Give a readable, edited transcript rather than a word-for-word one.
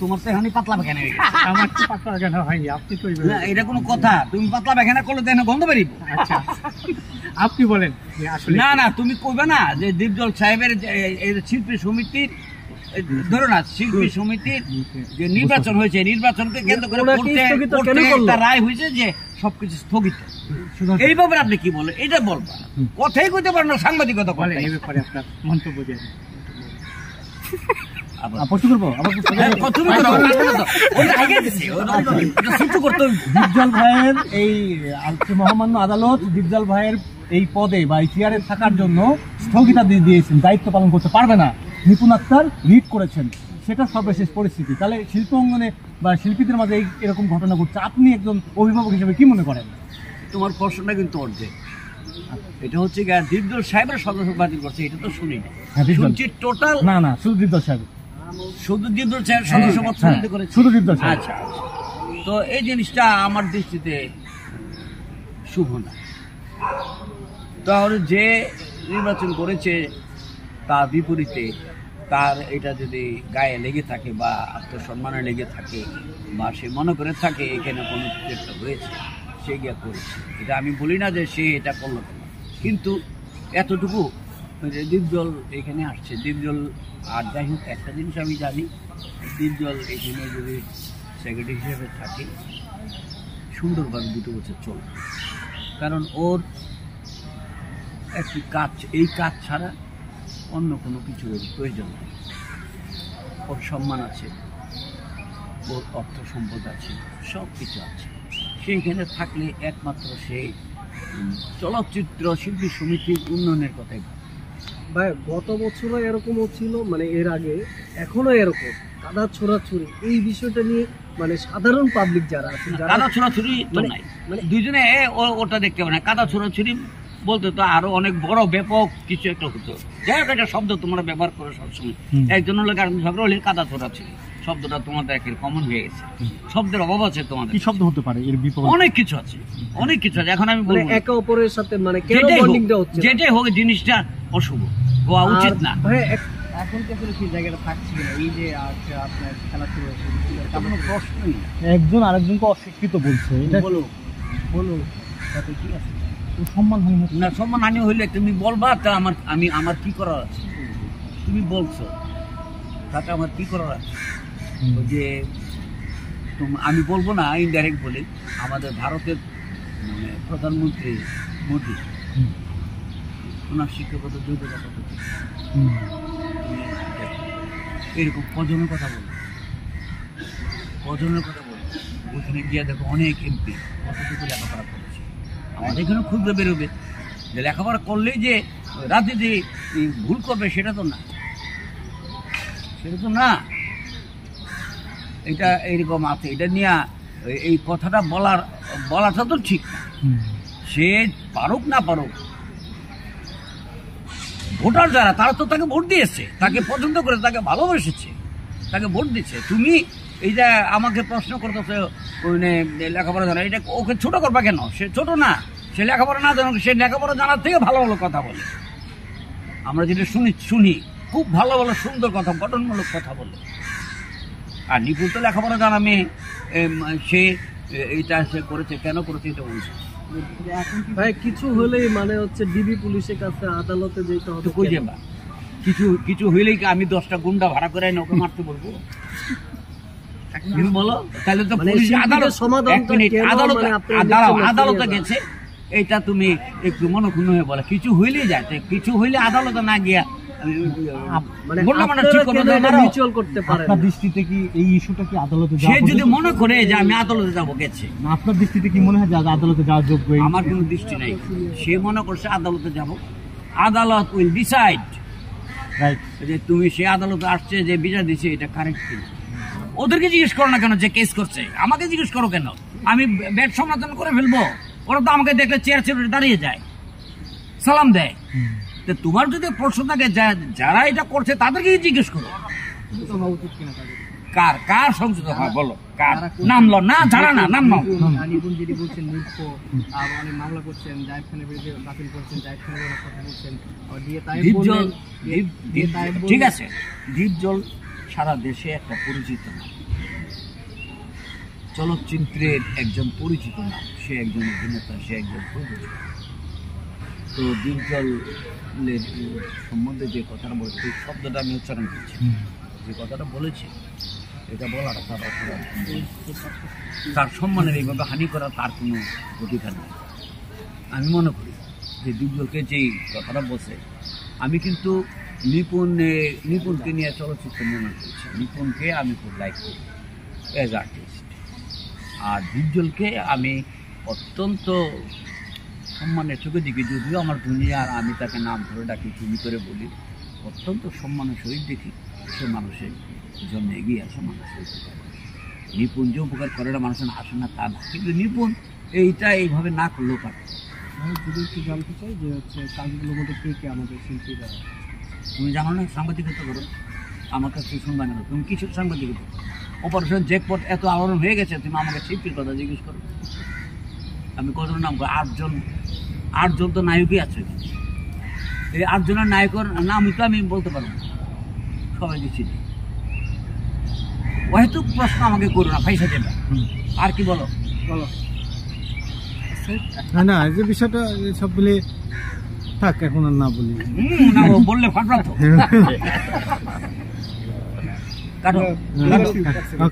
তোমার তো এখন পাতলা পায়খানা হয়ে গেছে। আমার তো পাতলা পায়খানা হয়নি, আপনি তো এটা কোনো কথা? তুমি পাতলা পায়খানা করলে দেখো গন্ধ বেরিব। আচ্ছা আপনি বলেন আসলে। না না, তুমি কইবে না যে দীপজল সাহেবের শিল্পী সমিতির, ধরো না শিল্পী সমিতির যে নির্বাচন হয়েছে, নির্বাচনকে কেন্দ্র করে একটা রায় হয়েছে যে সবকিছু স্থগিত। এই ব্যাপারে আপনি কি বলেন? এটা বলবা, কথাই কইতে পারেন না, সাংবাদিকতা বলেন। এই ব্যাপারে আপনার মন্তব্য দেন। দীপজল ভাইয়ের এই মহামান্য আদালত দীপজল ভাইয়ের এই পদে বা এই চেয়ারে থাকার জন্য স্থগিতাদেশ দিয়েছেন, দায়িত্ব পালন করতে পারবে না। নিপুণ আক্তার রিট করেছেন, সেটা সর্বশেষ পরিস্থিতি। তাহলে শিল্প অঙ্গনে বা শিল্পীদের মাঝে এরকম ঘটনা ঘটছে, আপনি একজন অভিভাবক হিসেবে কি মনে করেন? তোমার প্রশ্নটা কিন্তু অর্ধেক। এটা হচ্ছে দীপজল সাহেবের সদস্য বাতিল করছে, এটা তো শুনি না, শুনছি টোটাল। না না, শুধু দীপজল সাহেব, শুধু দীপজল সাহেব সদস্য পদ করেছে, শুধু দীপজল সাহেব। আচ্ছা, তো এই জিনিসটা আমার দৃষ্টিতে শুভ না। তাহলে যে নির্বাচন করেছে তার বিপরীতে তার এটা যদি গায়ে লেগে থাকে বা আত্মসম্মানে লেগে থাকে বা সে মনে করে থাকে এখানে কোনো কিছু একটা হয়েছে, সে গিয়ে করেছে। এটা আমি বলি না যে সে এটা করলো কেন, কিন্তু এতটুকু যে দীপজল এখানে আসছে, দীপজল আর যাই হোক, একটা জিনিস আমি জানি, দীপজল এখানে যদি সেক্রেটারি হিসেবে থাকে সুন্দরভাবে 2 বছর চলবে। কারণ ওর একটি কাজ, এই কাজ ছাড়া অন্য কোনো কিছু প্রয়োজন নেই। ওর সম্মান আছে, ওর অর্থ সম্পদ আছে, সব কিছু আছে। সেইখানে থাকলে একমাত্র সেই চলচ্চিত্র শিল্পী সমিতির উন্নয়নের কথাই ভাই। গত বছরও এরকম ছিল, মানে এর আগে এখনো এরকম কাদা ছোড়াছুড়ি, এই বিষয়টা নিয়ে মানে সাধারণ পাবলিক যারা আছে, কাদা ছোড়াছুড়ি তো নাই, দুজনে ওটা দেখতে পারে না। কাদা ছোড়াছুড়ি বলতে তো আরো অনেক বড় ব্যাপক কিছু একটা হতো। যাই হোক, একটা শব্দ তোমরা ব্যবহার করো সবসময়, একজন হলে কারণ ঝগড়া হলে কাদা ছোড়াছুড়ি শব্দটা তোমাদের একটা কমন হয়ে গেছে। শব্দের অভাব আছে তোমাদের। কি শব্দ হতে পারে এর বিপরীত? অনেক কিছু আছে, অনেক কিছু আছে। এখন আমি বলবো একে অপরের সাথে মানে কেন বন্ডিংটা হচ্ছে, যেটাই হোক জিনিসটা অশুভ, হওয়া উচিত না। এখন কি আসলে কি জায়গাটা থাকছে না? এই যে আজকে আপনার খেলা শুরু হয়েছে, কোনো প্রশ্নই না। একজন আরেকজনকে অস্বীকৃত বলছে, এটা বলো তাতে কি আছে? সম্মানহানি না, সম্মানহানি হইলে তুমি বলবা, তা আমার কি করার আছে? তুমি বলছো, তাতে আমার কি করার আছে? যে আমি বলবো না, ইনডাইরেক্ট বলি, আমাদের ভারতের মানে প্রধানমন্ত্রী মোদী, ওনার শিক্ষাগত যোগ্যতা কত? এরকম কজনের কথা বলো, কজনের কথা বলো। ওইখানে গিয়ে দেখো অনেক এমপি কতটুকু লেখাপড়া করেছে। আমাদের এখানে ক্ষুদ্র বেরোবে, যে লেখাপড়া করলেই যে রাজনীতি ভুল করবে সেটা তো না, সেটা তো না। এটা এইরকম আছে, এটা নিয়ে এই কথাটা বলাটা তো ঠিক না। সে পারুক না পারুক, ভোটার যারা তারা তো তাকে ভোট দিয়েছে, তাকে পছন্দ করে, তাকে ভালোবেসেছে, তাকে ভোট দিচ্ছে। তুমি এই যে আমাকে প্রশ্ন করতেছে লেখাপড়া জানা, এটা ওকে ছোট করবা কেন? সে ছোট না, সে লেখাপড়া না জানো, সে লেখাপড়া জানার থেকে ভালো ভালো কথা বলে। আমরা যেটা শুনি খুব ভালো ভালো সুন্দর কথা, গঠনমূলক কথা বলে। আর নিপুণ তো লেখাপড়া জানা মেয়ে, সে এইটা সে করেছে, কেন করেছে এটা বলছে। ভাই কিছু হলেই মানে হচ্ছে ডিবি পুলিশের কাছে, আদালতে যেতে হবে। কই যাবা? কিছু হইলেই আমি 10টা গুন্ডা ভাড়া করে ওকে মারতে বলবো? বলো, তাহলে তো আদালতে গেছে, এটা তুমি একটু মনক্ষুণ্ণ হয়ে বলে। কিছু হইলেই যায়, কিছু হইলে আদালতে না গিয়া দৃষ্টিতে কি এই ইস্যুটা কি আদালতে, সে যদি মনে করে যে আমি আদালতে যাবো গেছে, আপনার দৃষ্টিতে কি মনে হয় যে আদালতে যাওয়ার যোগ্য? আমার কোনো দৃষ্টি নাই। সে মনে করছে আদালতে যাব, আদালত উইল ডিসাইড যে তুমি সে আদালতে আসছে যে বিচার দিচ্ছে এটা কারেক্ট কিনা। ওদেরকে জিজ্ঞেস করো না কেন যে কেস করছে, আমাকে জিজ্ঞেস করো কেন? আমি ব্যাট সমাধান করে ফেলবো? ওরা তো আমাকে দেখলে চেয়ার ছেড়ে দাঁড়িয়ে যায়, সালাম দেয়। তোমার যদি প্রশ্ন থাকে যারা এটা করছে তাদেরকে জিজ্ঞেস করো। কার কার সংযোজন হয় বলো, কার নাম লো না, জানা না, নাম নাও। নিপুণ যেটি বলছেন নিপ্প, অনেক মামলা করছেন, জায়েদ খানের বিরুদ্ধে বাতিল করছেন, জায়েদ খানের কথা বলছেন, দিয়ে তাইব ডিপজল, বললেন, ঠিক আছে, ডিপজল সারা দেশে একটা পরিচিত নাম, চলচ্চিত্রের একজন পরিচিত নাম, সে একজন অভিনেতা, সে একজন প্রযোজক। তো ডিপজলের সম্বন্ধে যে কথাটা বলেছে, এই শব্দটা আমি উচ্চারণ করছি, যে কথাটা বলেছে এটা বলাটা তার অপরাধ, তার সম্মানের এইভাবে হানি করা তার কোনো অধিকার নেই। আমি মনে করি যে ডিপজলকে যেই কথাটা বলছে, আমি কিন্তু নিপুণকে নিয়ে চলচ্চিত্র নির্মাণ করেছি, নিপুণকে আমি খুব লাইক করি অ্যাজ আর্টিস্ট, আর ডিপজলকে আমি অত্যন্ত সম্মানের চোখে দেখি, যদিও আমার দুনিয়ার আমি তাকে নাম ধরে ডাকি, তুমি করে বলি, অত্যন্ত সম্মানের সহিত দেখি সে মানুষের জন্য এগিয়ে আসে, মানুষের নিপুণ যে উপকার করে না মানুষের আসে না তা না, কিন্তু নিপুণ এইটা এইভাবে না করলেও পারে। আমি যদি একটু জানতে চাই যে হচ্ছে কাজগুলোর মধ্যে কে কে আমাদের শিল্পীরা, তুমি জানো না সাংবাদিকতা করো, আমার কাছে শুনবা না, তুমি কিছু সাংবাদিকতা অপারেশন জ্যাকপট এত আলোড়ন হয়ে গেছে, তুমি আমাকে শিল্পীর কথা জিজ্ঞেস করো, আমি কজন নাম করি, আটজন তো নায়কই আছে, এই 8 জনের নায়কের নামই তো আমি বলতে পারবো না, সবাই দিচ্ছি, হয়তো প্রশ্ন আমাকে করো না, পয়সা দেবে, আর কি বলো বলো না না, এই যে বিষয়টা সব মিলে থাক, এখন আর না বলি। না ও বললে ফাটবা তো কাটো।